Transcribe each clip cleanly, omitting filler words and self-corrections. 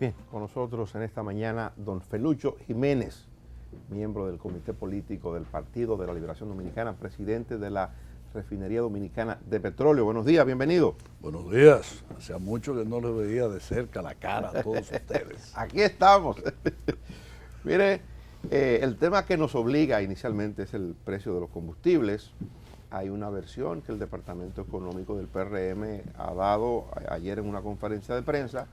Bien, con nosotros en esta mañana don Felucho Jiménez, miembro del Comité Político del Partido de la Liberación Dominicana, presidente de la Refinería Dominicana de Petróleo. Buenos días, bienvenido. Buenos días. Hacía mucho que no les veía de cerca la cara a todos ustedes. Aquí estamos. Mire, el tema que nos obliga inicialmente es el precio de los combustibles. Hay una versión que el Departamento Económico del PRM ha dado ayer en una conferencia de prensa,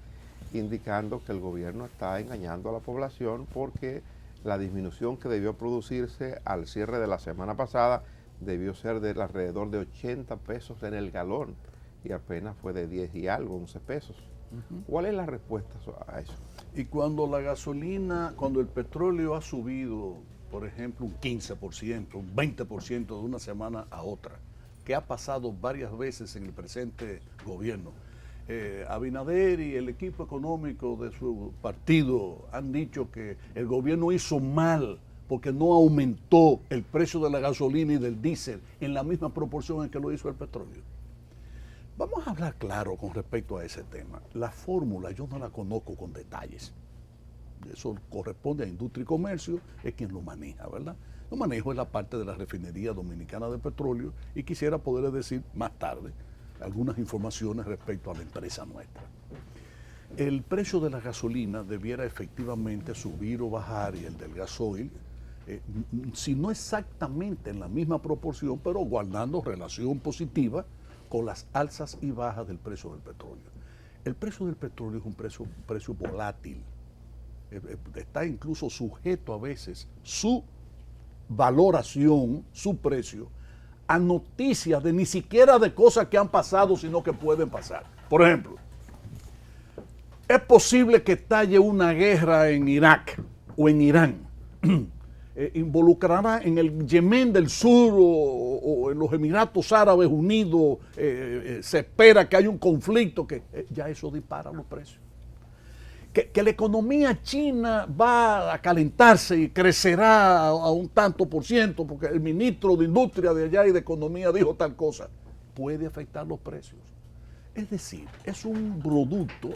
indicando que el gobierno está engañando a la población porque la disminución que debió producirse al cierre de la semana pasada debió ser de alrededor de 80 pesos en el galón y apenas fue de 10 y algo, 11 pesos. ¿Cuál es la respuesta a eso? Y cuando la gasolina, cuando el petróleo ha subido, por ejemplo, un 15%, un 20% de una semana a otra, que ha pasado varias veces en el presente gobierno, Abinader y el equipo económico de su partido han dicho que el gobierno hizo mal porque no aumentó el precio de la gasolina y del diésel en la misma proporción en que lo hizo el petróleo. Vamos a hablar claro con respecto a ese tema. La fórmula yo no la conozco con detalles. Eso corresponde a Industria y Comercio, es quien lo maneja, ¿verdad? Lo manejo es la parte de la Refinería Dominicana de Petróleo y quisiera poder decir más tarde algunas informaciones respecto a la empresa nuestra. El precio de la gasolina debiera efectivamente subir o bajar y el del gasoil, si no exactamente en la misma proporción, pero guardando relación positiva con las alzas y bajas del precio del petróleo. El precio del petróleo es un precio volátil, está incluso sujeto a veces su valoración, su precio, a noticias de ni siquiera de cosas que han pasado, sino que pueden pasar. Por ejemplo, es posible que estalle una guerra en Irak o en Irán. Involucrará en el Yemen del Sur o en los Emiratos Árabes Unidos, se espera que haya un conflicto, que ya eso dispara los precios. Que la economía china va a calentarse y crecerá a un tanto por ciento, porque el ministro de Industria de allá y de Economía dijo tal cosa, puede afectar los precios. Es decir, es un producto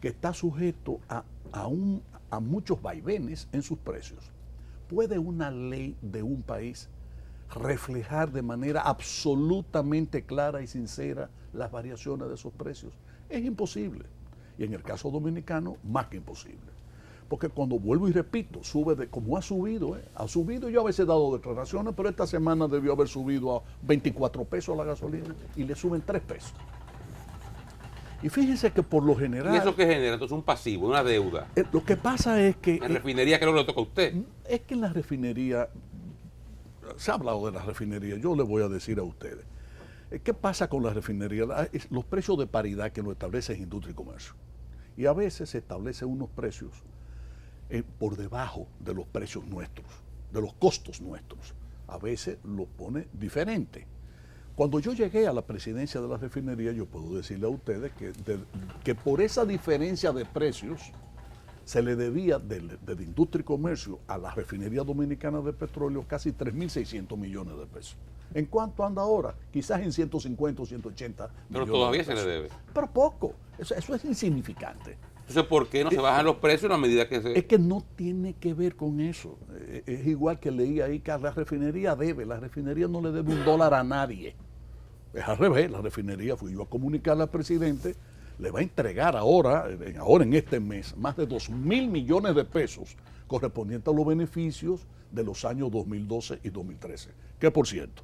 que está sujeto a muchos vaivenes en sus precios. ¿Puede una ley de un país reflejar de manera absolutamente clara y sincera las variaciones de esos precios? Es imposible. Y en el caso dominicano, más que imposible. Porque cuando vuelvo y repito, sube como ha subido, yo a veces he dado declaraciones, pero esta semana debió haber subido a 24 pesos la gasolina y le suben 3 pesos. Y fíjense que por lo general... ¿Y eso qué genera? Entonces un pasivo, una deuda. Lo que pasa es que... En refinería, que no le toca a usted. Es que en la refinería, se ha hablado de la refinería, yo le voy a decir a ustedes. ¿Qué pasa con la refinería? Los precios de paridad que lo establece Industria y Comercio. Y a veces se establecen unos precios por debajo de los precios nuestros, de los costos nuestros. A veces los pone diferente. Cuando yo llegué a la presidencia de la refinería, yo puedo decirle a ustedes que por esa diferencia de precios se le debía de Industria y Comercio a la Refinería Dominicana de Petróleo casi 3.600 millones de pesos. ¿En cuánto anda ahora? Quizás en 150 o 180 millones. Pero todavía se le debe. Pero poco. Eso es insignificante. Entonces, ¿por qué no se bajan los precios a medida que se...? Es que no tiene que ver con eso. Es igual que leí ahí que la refinería debe. La refinería no le debe $1 a nadie. Es al revés. La refinería, fui yo a comunicarle al presidente, le va a entregar ahora en este mes, más de 2.000 millones de pesos correspondientes a los beneficios de los años 2012 y 2013. Que por cierto,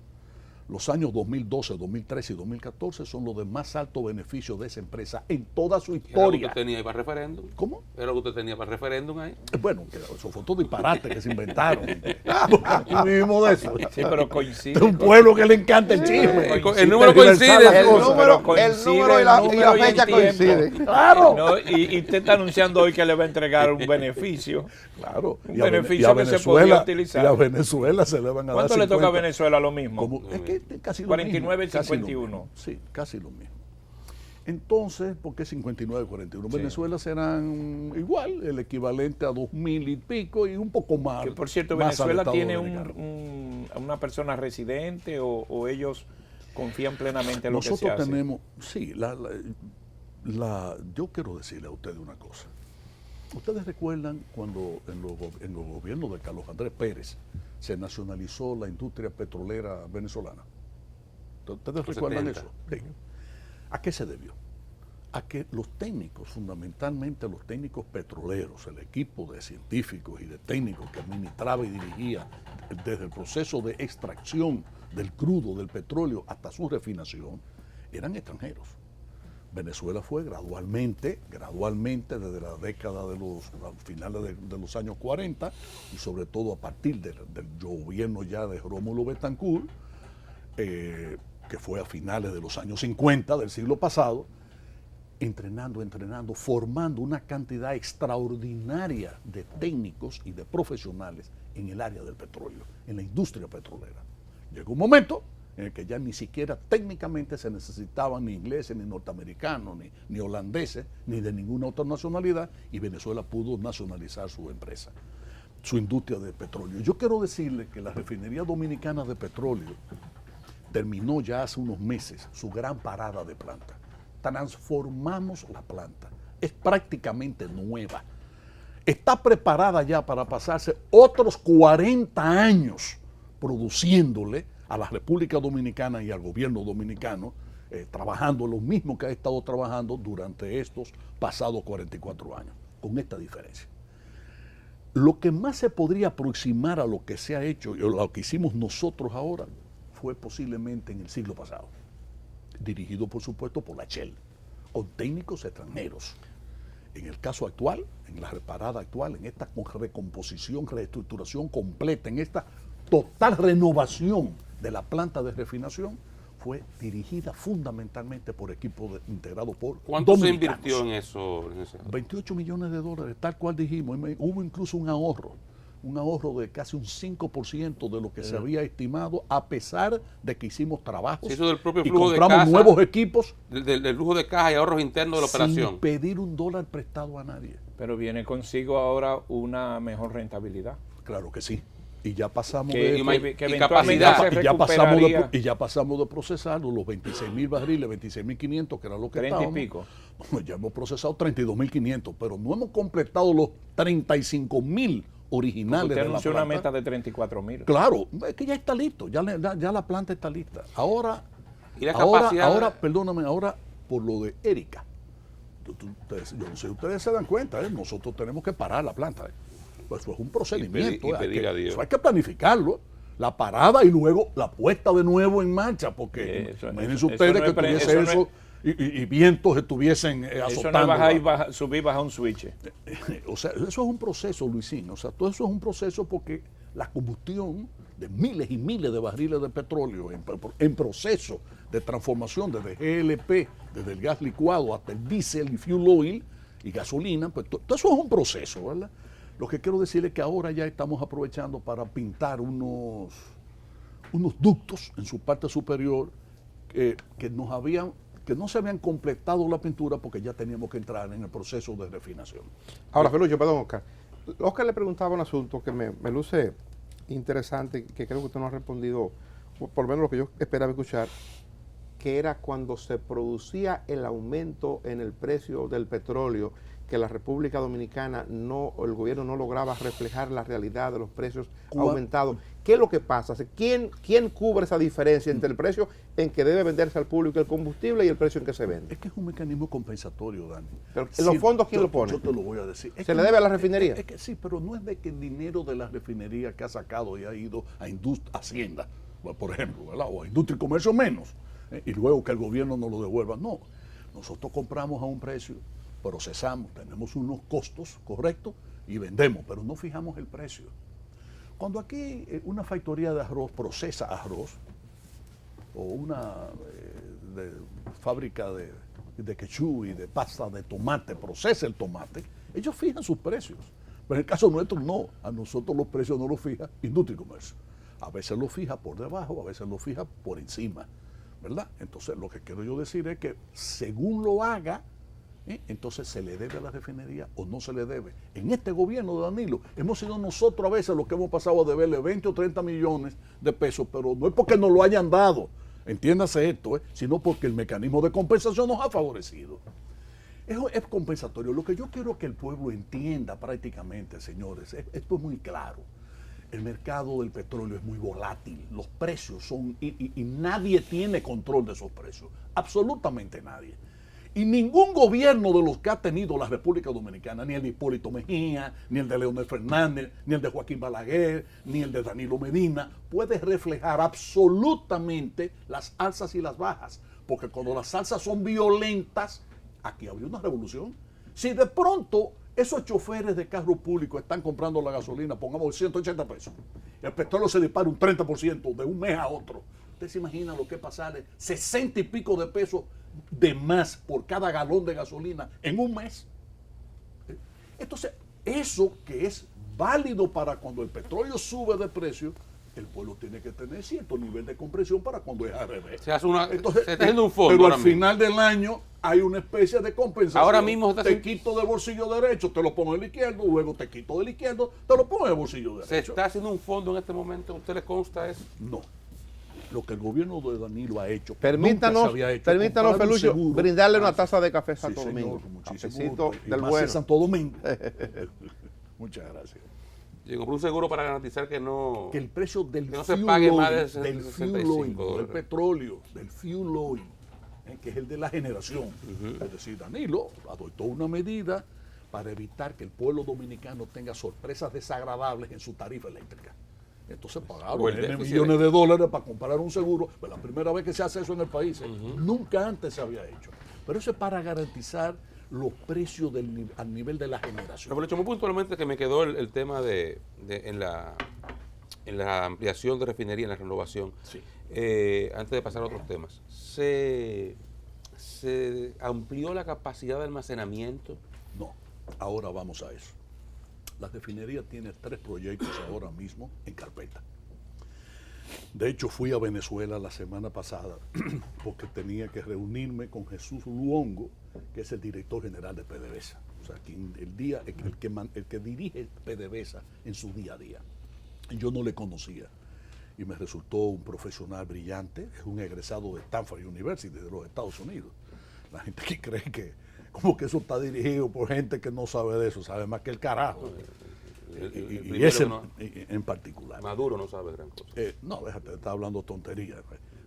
los años 2012, 2013 y 2014 son los de más alto beneficio de esa empresa en toda su historia. ¿Era lo que usted tenía ahí para referéndum? ¿Cómo? ¿Era lo que usted tenía para referéndum ahí? Bueno, eso fue todo disparate que se inventaron. Vivimos de eso. Sí, pero coincide. Es un pueblo que le encanta el chisme. El número coincide. El número y la fecha coinciden. Claro. ¿No? Y usted está anunciando hoy que le va a entregar un beneficio. Claro. Un beneficio que se podía utilizar. Y a Venezuela se le van a dar ¿Cuánto 50. le toca a Venezuela lo mismo? Es que casi lo 49 y mismo. 51. Sí, casi lo mismo. Entonces, ¿por qué 59 y 41? Sí. Venezuela serán igual, el equivalente a 2.000 y pico y un poco más. Que por cierto, más al Venezuela Estado tiene Dominicano. una persona residente o ellos confían plenamente en lo que se Nosotros hace. tenemos, sí, yo quiero decirle a ustedes una cosa. ¿Ustedes recuerdan cuando en los gobiernos de Carlos Andrés Pérez se nacionalizó la industria petrolera venezolana? ¿Ustedes Los recuerdan 70. eso? Sí. ¿A qué se debió? A que los técnicos, fundamentalmente los técnicos petroleros, el equipo de científicos y de técnicos que administraba y dirigía desde el proceso de extracción del crudo, del petróleo, hasta su refinación, eran extranjeros. Venezuela fue gradualmente, desde la década de los finales de los años 40 y sobre todo a partir del gobierno ya de Rómulo Betancourt, que fue a finales de los años 50 del siglo pasado, entrenando, formando una cantidad extraordinaria de técnicos y de profesionales en el área del petróleo, en la industria petrolera. Llegó un momento en el que ya ni siquiera técnicamente se necesitaban ni ingleses, ni norteamericanos, ni holandeses, ni de ninguna otra nacionalidad, y Venezuela pudo nacionalizar su empresa, su industria de petróleo. Yo quiero decirle que la refinería dominicana de petróleo terminó ya hace unos meses su gran parada de planta. Transformamos la planta, es prácticamente nueva. Está preparada ya para pasarse otros 40 años produciéndole a la República Dominicana y al gobierno dominicano, trabajando lo mismo que ha estado trabajando durante estos pasados 44 años, con esta diferencia. Lo que más se podría aproximar a lo que se ha hecho y a lo que hicimos nosotros ahora fue posiblemente en el siglo pasado, dirigido por supuesto por la Shell, con técnicos extranjeros. En el caso actual, en la reparada actual, en esta recomposición, reestructuración completa, en esta total renovación de la planta de refinación, fue dirigida fundamentalmente por equipos integrados por ¿Cuánto se dominicanos. invirtió en eso, licenciado? 28 millones de dólares, tal cual dijimos. Hubo incluso un ahorro de casi un 5% de lo que se había estimado, a pesar de que hicimos trabajos Se hizo del propio y flujo de compramos caja, nuevos equipos del flujo de caja y ahorros internos de la operación. sin pedir un dólar prestado a nadie. Pero viene consigo ahora una mejor rentabilidad. Claro que sí. Y ya pasamos Que, de... y que y eventualmente capacidad. se Y ya recuperaría y ya pasamos de procesar los 26.000 barriles, 26.500, que era lo que 30 y estábamos. pico. Bueno, ya hemos procesado 32.500, pero no hemos completado los 35.000 originales Usted de la anunció una planta. meta de 34,000. Claro, es que ya está listo, ya la planta está lista. Ahora, Y la capacidad. perdóname, ahora por lo de Erika. Yo no sé si ustedes se dan cuenta, nosotros tenemos que parar la planta. Pues eso es un procedimiento. Y pedir a Dios. Eso hay que planificarlo. La parada y luego la puesta de nuevo en marcha, porque imagínense eso ustedes no que es pre- tuviese eso no eso y vientos estuviesen Eso azotando. no es bajar y subir y bajar un switch. O sea, eso es un proceso, Luisín. O sea, todo eso es un proceso porque la combustión de miles y miles de barriles de petróleo en proceso de transformación desde GLP, desde el gas licuado hasta el diésel y fuel oil y gasolina, pues todo eso es un proceso, ¿verdad? Lo que quiero decir es que ahora ya estamos aprovechando para pintar unos ductos en su parte superior que no se habían completado la pintura porque ya teníamos que entrar en el proceso de refinación. Ahora, Felucho, perdón, Oscar. Oscar le preguntaba un asunto que me luce interesante, que creo que usted no ha respondido, por lo menos lo que yo esperaba escuchar, que era cuando se producía el aumento en el precio del petróleo, que la República Dominicana el gobierno no lograba reflejar la realidad de los precios aumentados. ¿Qué es lo que pasa? ¿Quién cubre esa diferencia entre el precio en que debe venderse al público el combustible y el precio en que se vende? Es que es un mecanismo compensatorio, Dani. Pero, ¿los fondos quién lo pone? Yo te lo voy a decir. ¿Se le debe a la refinería? Es que sí, pero no es de que el dinero de la refinería que ha sacado y ha ido a Hacienda, por ejemplo, ¿verdad? O a Industria y Comercio menos, y luego que el gobierno nos lo devuelva. No, nosotros compramos a un precio, procesamos, tenemos unos costos correctos y vendemos, pero no fijamos el precio. Cuando aquí una factoría de arroz procesa arroz, o una fábrica de ketchup y de pasta de tomate procesa el tomate, ellos fijan sus precios. Pero en el caso nuestro no, a nosotros los precios no los fija Industria y Comercio. A veces los fija por debajo, a veces los fija por encima, ¿verdad? Entonces lo que quiero yo decir es que según lo haga, entonces se le debe a la refinería o no se le debe. En este gobierno de Danilo hemos sido nosotros a veces los que hemos pasado a deberle 20 o 30 millones de pesos, pero no es porque nos lo hayan dado, entiéndase esto, sino porque el mecanismo de compensación nos ha favorecido. Es compensatorio. Lo que yo quiero que el pueblo entienda prácticamente, señores, esto es muy claro. El mercado del petróleo es muy volátil, los precios son, y nadie tiene control de esos precios, absolutamente nadie. Y ningún gobierno de los que ha tenido la República Dominicana, ni el de Hipólito Mejía, ni el de Leonel Fernández, ni el de Joaquín Balaguer, ni el de Danilo Medina, puede reflejar absolutamente las alzas y las bajas. Porque cuando las alzas son violentas, aquí habría una revolución. Si de pronto esos choferes de carro público están comprando la gasolina, pongamos 180 pesos, el petróleo se dispara un 30% de un mes a otro, ¿usted se imagina lo que es pasarle 60 y pico de pesos de más por cada galón de gasolina en un mes? Entonces, eso que es válido para cuando el petróleo sube de precio, el pueblo tiene que tener cierto nivel de compresión para cuando es al revés. Se hace Entonces, se está haciendo un fondo. pero al final del año hay una especie de compensación. Ahora mismo te quito del bolsillo derecho, te lo pongo del izquierdo, luego te quito del izquierdo, te lo pongo del bolsillo derecho. ¿Se está haciendo un fondo en este momento? ¿A usted le consta eso? No. Lo que el gobierno de Danilo ha hecho, Permítanos, Felucio, brindarle una taza de café a Santo Domingo. Muchísimo Del bueno. Santo Domingo. Muchas gracias. Yo compré un seguro para garantizar que no, que el precio del no fuel se pague más oil, de del 65 fuel oil, dólares. del petróleo, del fuel oil, que es el de la generación. Es decir, Danilo adoptó una medida para evitar que el pueblo dominicano tenga sorpresas desagradables en su tarifa eléctrica. Entonces pagaron millones de dólares para comprar un seguro. Pues la primera vez que se hace eso en el país. Nunca antes se había hecho. Pero eso es para garantizar los precios al nivel de la generación. Pero muy puntualmente que me quedó el tema en la ampliación de refinería, en la renovación. Sí. Antes de pasar a otros temas. ¿Se amplió la capacidad de almacenamiento? No, ahora vamos a eso. La refinería tiene 3 proyectos ahora mismo en carpeta. De hecho, fui a Venezuela la semana pasada porque tenía que reunirme con Jesús Luongo, que es el director general de PDVSA. O sea, el que dirige PDVSA en su día a día. Yo no le conocía y me resultó un profesional brillante. Es un egresado de Stanford University de los Estados Unidos. La gente que cree que como que eso está dirigido por gente que no sabe de eso, sabe más que el carajo. Y ese en particular. Maduro no sabe gran cosa. No, déjate, está hablando tonterías.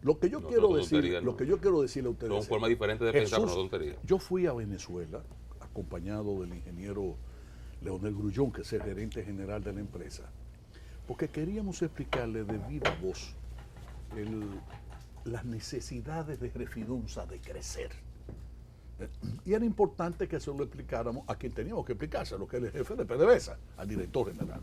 Lo que yo quiero decirle a ustedes. Son formas diferentes de pensar, no tonterías. Yo fui a Venezuela acompañado del ingeniero Leonel Grullón, que es el gerente general de la empresa, porque queríamos explicarle de viva voz las necesidades de Refidunza de crecer. Y era importante que se lo explicáramos a quien teníamos que explicárselo, que es el jefe de PDVSA, al director general.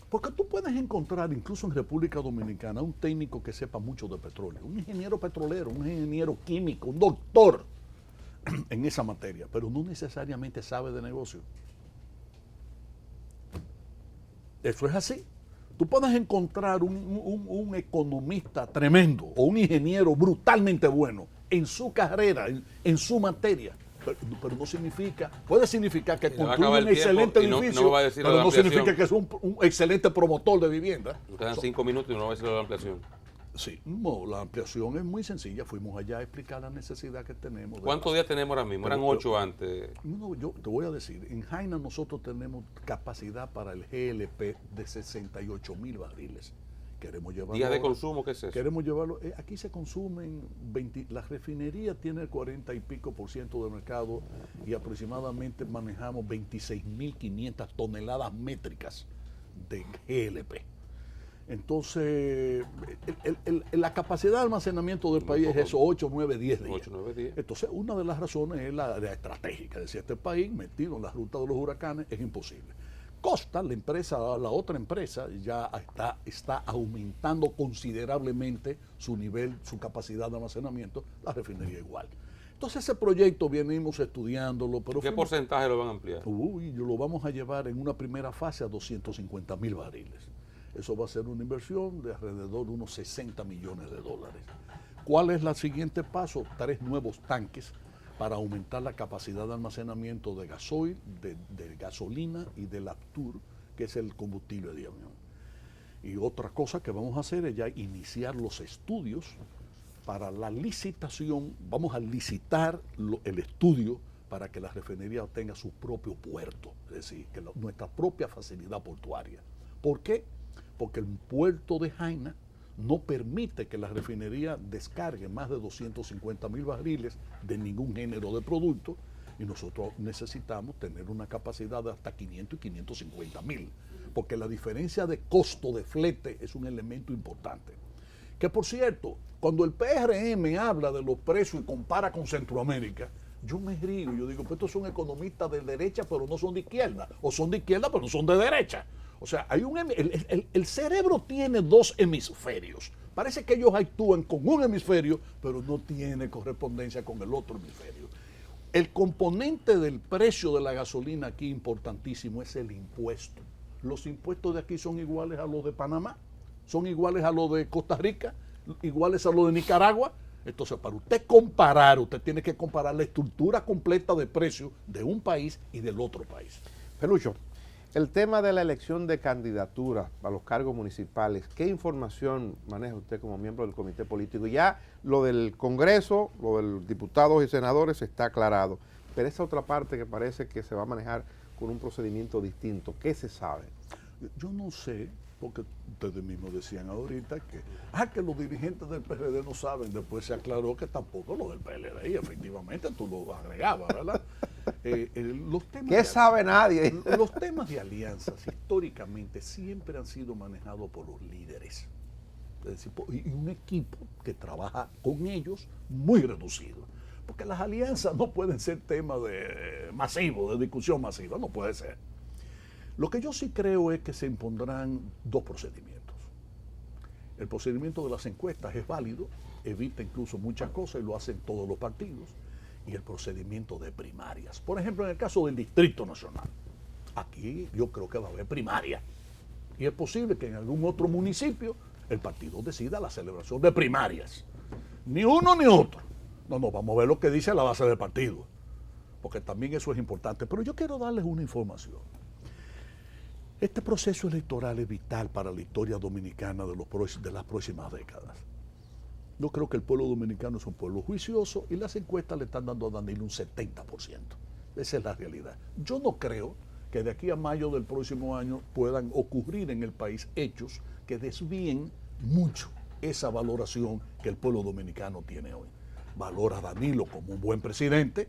Porque tú puedes encontrar, incluso en República Dominicana, un técnico que sepa mucho de petróleo, un ingeniero petrolero, un ingeniero químico, un doctor en esa materia, pero no necesariamente sabe de negocio. Eso es así. Tú puedes encontrar un economista tremendo o un ingeniero brutalmente bueno en su carrera, en su materia, pero no significa, puede significar que construye un excelente edificio, pero no significa que es un excelente promotor de vivienda. Nos quedan 5 minutos y no va a decir la ampliación. Sí, no, la ampliación es muy sencilla. Fuimos allá a explicar la necesidad que tenemos. ¿Cuántos días tenemos ahora mismo? Eran 8 antes. No, yo te voy a decir, en Jaina nosotros tenemos capacidad para el GLP de 68,000 barriles. Queremos llevarlo. ¿Días de consumo qué es eso? Queremos llevarlo. Aquí se consumen la refinería tiene el 40 y pico % del mercado y aproximadamente manejamos 26.500 toneladas métricas de GLP. Entonces, la capacidad de almacenamiento del país es eso, 8, 9, 10 días. 8, 9, 10. Entonces, una de las razones es la estratégica. Es decir, este país metido en la ruta de los huracanes es imposible. Costa, la otra empresa, ya está aumentando considerablemente su nivel, su capacidad de almacenamiento, la refinería igual. Entonces ese proyecto venimos estudiándolo. Pero ¿qué porcentaje lo van a ampliar? Lo vamos a llevar en una primera fase a 250,000 barriles. Eso va a ser una inversión de alrededor de unos 60 millones de dólares. ¿Cuál es el siguiente paso? 3 nuevos tanques para aumentar la capacidad de almacenamiento de gasoil, de gasolina y de Laptur, que es el combustible de avión. Y otra cosa que vamos a hacer es ya iniciar los estudios para la licitación. Vamos a licitar el estudio para que la refinería tenga su propio puerto, es decir, que nuestra propia facilidad portuaria. ¿Por qué? Porque el puerto de Jaina no permite que la refinería descargue más de 250,000 barriles de ningún género de producto, y nosotros necesitamos tener una capacidad de hasta 500 y 550,000, porque la diferencia de costo de flete es un elemento importante. Que por cierto, cuando el PRM habla de los precios y compara con Centroamérica, yo me río, yo digo, pues estos son economistas de derecha pero no son de izquierda, o son de izquierda pero no son de derecha. O sea, hay el cerebro tiene dos hemisferios. Parece que ellos actúan con un hemisferio, pero no tiene correspondencia con el otro hemisferio. El componente del precio de la gasolina aquí importantísimo es el impuesto. Los impuestos de aquí son iguales a los de Panamá, son iguales a los de Costa Rica, iguales a los de Nicaragua. Entonces, para usted comparar, usted tiene que comparar la estructura completa de precios de un país y del otro país. Pelucho, el tema de la elección de candidaturas a los cargos municipales, ¿qué información maneja usted como miembro del comité político? Ya lo del Congreso, lo de los diputados y senadores está aclarado, pero esa otra parte que parece que se va a manejar con un procedimiento distinto, ¿qué se sabe? Yo no sé, porque ustedes mismos decían ahorita que los dirigentes del PRD no saben. Después se aclaró que tampoco los del PLD, y efectivamente tú lo agregabas, ¿verdad? Los temas ¿Qué sabe nadie? Los temas de alianzas históricamente siempre han sido manejados por los líderes. Es decir, y un equipo que trabaja con ellos muy reducido. Porque las alianzas no pueden ser temas masivos, de discusión masiva, no puede ser. Lo que yo sí creo es que se impondrán dos procedimientos. El procedimiento de las encuestas es válido, evita incluso muchas cosas y lo hacen todos los partidos. Y el procedimiento de primarias. Por ejemplo, en el caso del Distrito Nacional, aquí yo creo que va a haber primaria. Y es posible que en algún otro municipio el partido decida la celebración de primarias. Ni uno ni otro. No, vamos a ver lo que dice la base del partido, porque también eso es importante. Pero yo quiero darles una información. Este proceso electoral es vital para la historia dominicana de las próximas décadas. Yo creo que el pueblo dominicano es un pueblo juicioso y las encuestas le están dando a Danilo un 70%. Esa es la realidad. Yo no creo que de aquí a mayo del próximo año puedan ocurrir en el país hechos que desvíen mucho esa valoración que el pueblo dominicano tiene hoy. Valora a Danilo como un buen presidente,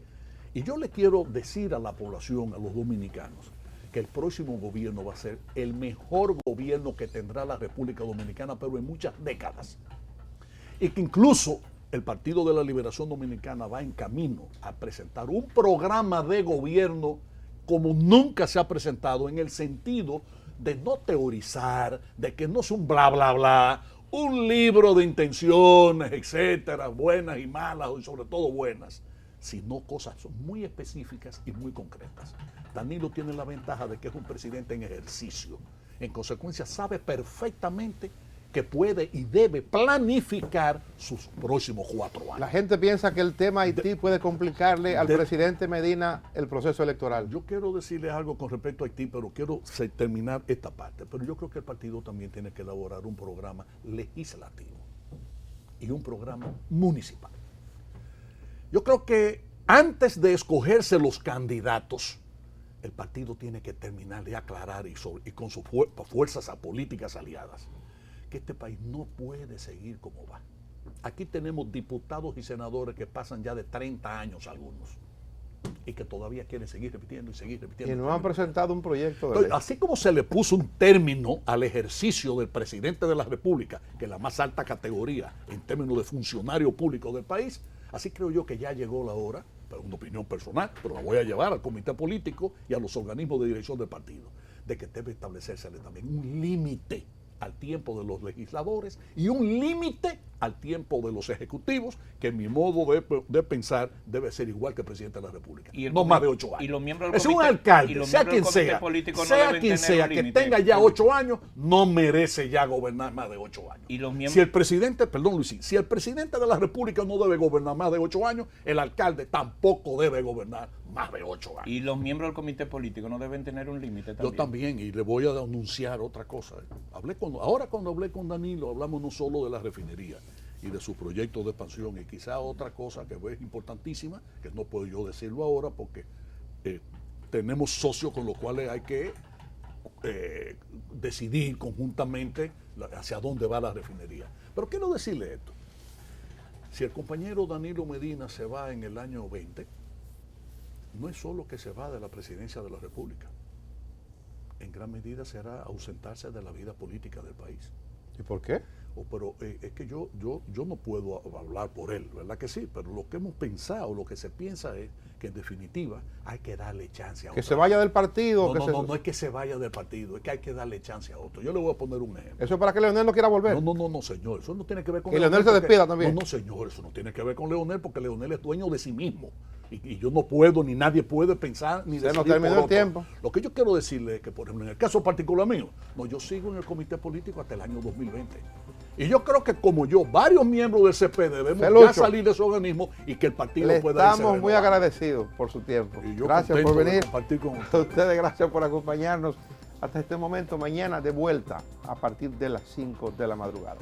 y yo le quiero decir a la población, a los dominicanos, que el próximo gobierno va a ser el mejor gobierno que tendrá la República Dominicana, pero en muchas décadas. Y que incluso el Partido de la Liberación Dominicana va en camino a presentar un programa de gobierno como nunca se ha presentado, en el sentido de no teorizar, de que no es un bla, bla, bla, un libro de intenciones, etcétera, buenas y malas, y sobre todo buenas, sino cosas muy específicas y muy concretas. Danilo tiene la ventaja de que es un presidente en ejercicio. En consecuencia, sabe perfectamente que puede y debe planificar sus próximos 4 años. La gente piensa que el tema Haití puede complicarle al presidente Medina el proceso electoral. Yo quiero decirles algo con respecto a Haití, pero quiero terminar esta parte. Pero yo creo que el partido también tiene que elaborar un programa legislativo y un programa municipal. Yo creo que antes de escogerse los candidatos, el partido tiene que terminar de aclarar y con sus fuerzas políticas aliadas, que este país no puede seguir como va. Aquí tenemos diputados y senadores que pasan ya de 30 años algunos y que todavía quieren seguir repitiendo y seguir repitiendo. Y no han presentado un proyecto de Entonces, ley. así como se le puso un término al ejercicio del presidente de la República, que es la más alta categoría en términos de funcionario público del país, así creo yo que ya llegó la hora, pero una opinión personal, pero la voy a llevar al comité político y a los organismos de dirección del partido, de que debe establecérsele también un límite al tiempo de los legisladores y un límite al tiempo de los ejecutivos, que en mi modo de pensar debe ser igual que el presidente de la República, no más de 8 años. Y los miembros del Es un comité, alcalde, sea quien sea, que tenga ya 8 años, no merece ya gobernar más de 8 años. Y los miembros, Si el presidente, perdón Luis, si el presidente de la República no debe gobernar más de 8 años, el alcalde tampoco debe gobernar más de 8 años. y los miembros del comité político no deben tener un límite también. Yo también, y le voy a anunciar otra cosa. Ahora cuando hablé con Danilo, hablamos no solo de la refinería, y de sus proyectos de expansión. Y quizá otra cosa que es importantísima, que no puedo yo decirlo ahora porque tenemos socios con los cuales hay que decidir conjuntamente hacia dónde va la refinería. Pero quiero decirle esto. Si el compañero Danilo Medina se va en el año 20, no es solo que se va de la presidencia de la República. En gran medida será ausentarse de la vida política del país. ¿Y por qué? Pero es que yo no puedo hablar por él, ¿verdad que sí? Pero lo que hemos pensado, lo que se piensa es que en definitiva hay que darle chance a otro. Que se vaya del partido. No es que se vaya del partido, es que hay que darle chance a otro. Yo le voy a poner un ejemplo. Eso es para que Leonel no quiera volver. No, señor, eso no tiene que ver con que Leonel se despida también. No, señor, eso no tiene que ver con Leonel porque Leonel es dueño de sí mismo. Y yo no puedo, ni nadie puede pensar, ni Se nos decidir terminó por el otro. tiempo. Lo que yo quiero decirle es que, por ejemplo, en el caso particular mío, yo sigo en el comité político hasta el año 2020. Y yo creo que como yo, varios miembros del CP debemos Felucho, ya salir de ese organismo y que el partido le pueda irse estamos muy renovando. agradecidos por su tiempo. Y yo Gracias contento por de venir. compartir con A ustedes gracias por acompañarnos hasta este momento. Mañana de vuelta a partir de las 5 de la madrugada.